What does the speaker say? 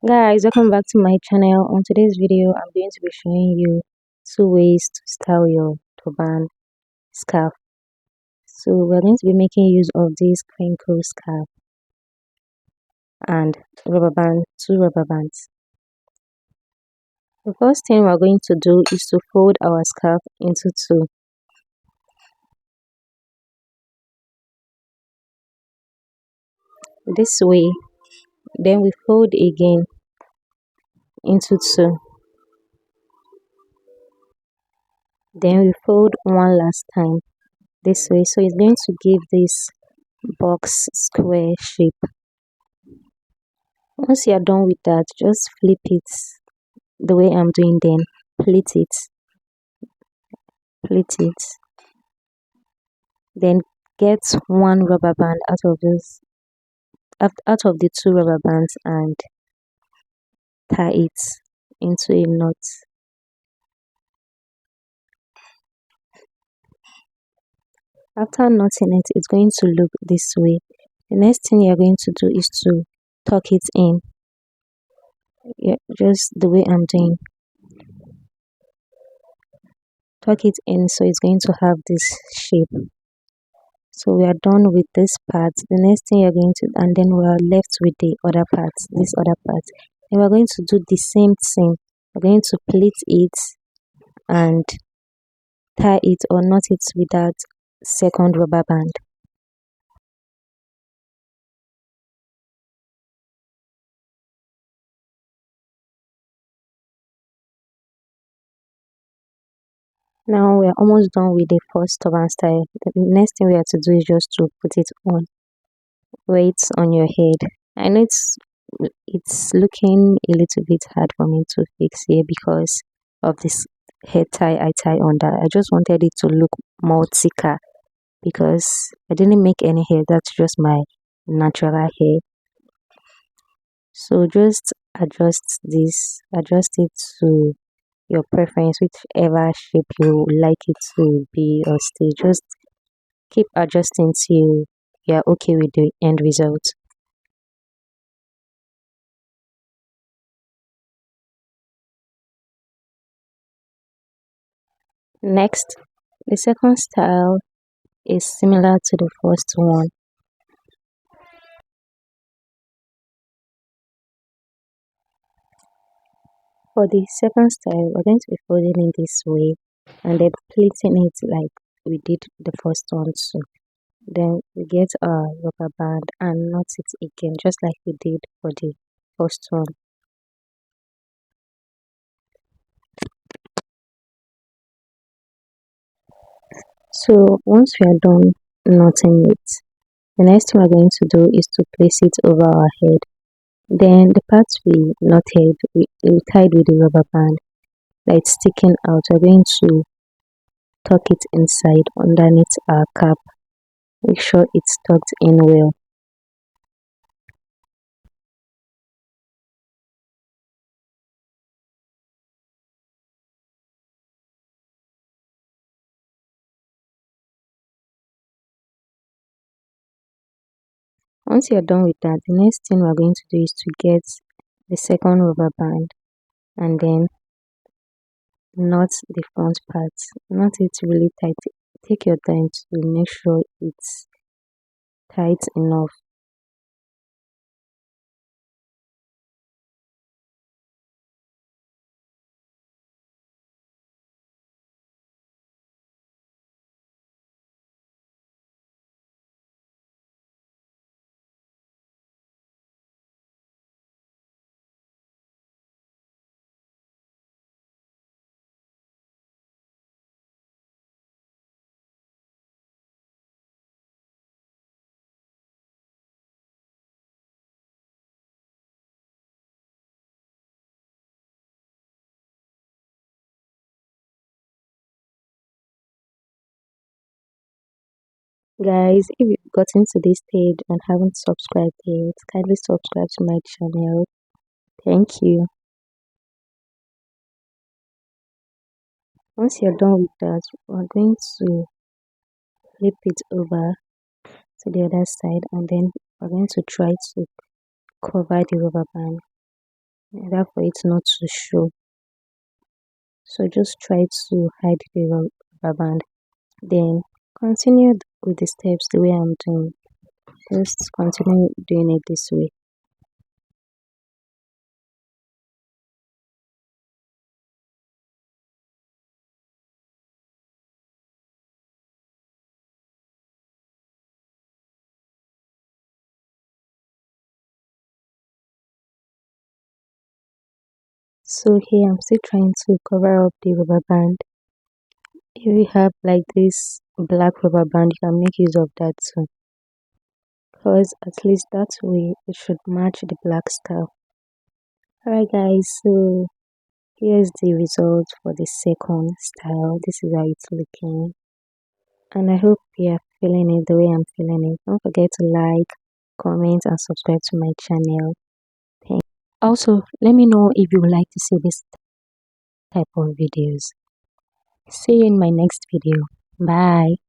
Guys, welcome back to my channel. On today's video, I'm going to be showing you two ways to style your turban scarf. So we're going to be making use of this crinkle scarf and two rubber bands. The first thing we're going to do is to fold our scarf into two. This way, then we fold again into two. Then we fold one last time this way. So it's going to give this box square shape. Once you're done with that, just flip it the way I'm doing, then pleat it, then get one rubber band out of the two rubber bands and tie it into a knot. After knotting it, it's going to look this way. The next thing you're going to do is to tuck it in, yeah, just the way I'm doing. Tuck it in so it's going to have this shape. So we are done with this part. The next thing you're going to, and then we are left with the other part, this other part. And we're going to do the same thing. We're going to pleat it and tie it or knot it with that second rubber band. Now we're almost done with the first turban style. The next thing we have to do is just to put it on, wear it on your head. I know it's looking a little bit hard for me to fix here because of this hair tie I tie on that. I just wanted it to look more thicker because I didn't make any hair. That's just my natural hair. So just adjust it to your preference, whichever shape you like it to be or stay. Just keep adjusting till you're okay with the end result. Next, the second style is similar to the first one. For the second style, we're going to be folding it this way and then pleating it like we did the first one too. Then we get our rubber band and knot it again just like we did for the first one. So once we are done knotting it, the next thing we're going to do is to place it over our head. Then the parts we tied with the rubber band that it's sticking out, we're going to tuck it inside underneath our cap. Make sure it's tucked in well. Once you're done with that, the next thing we're going to do is to get the second rubber band and then knot the front part. Knot it really tight. Take your time to make sure it's tight enough. Guys, if you've gotten to this stage and haven't subscribed yet, kindly subscribe to my channel. Thank you. Once you're done with that, we're going to flip it over to the other side and then we're going to try to cover the rubber band. in order for it not to show. So just try to hide the rubber band. Then continue with the steps the way I'm doing. Just continue doing it this way. So here I'm still trying to cover up the rubber band. If you have like this black rubber band, you can make use of that too. Because at least that way it should match the black style. Alright guys, so here's the result for the second style. This is how it's looking. And I hope you are feeling it the way I'm feeling it. Don't forget to like, comment and subscribe to my channel. Thank Also, let me know if you would like to see this type of videos. See you in my next video. Bye.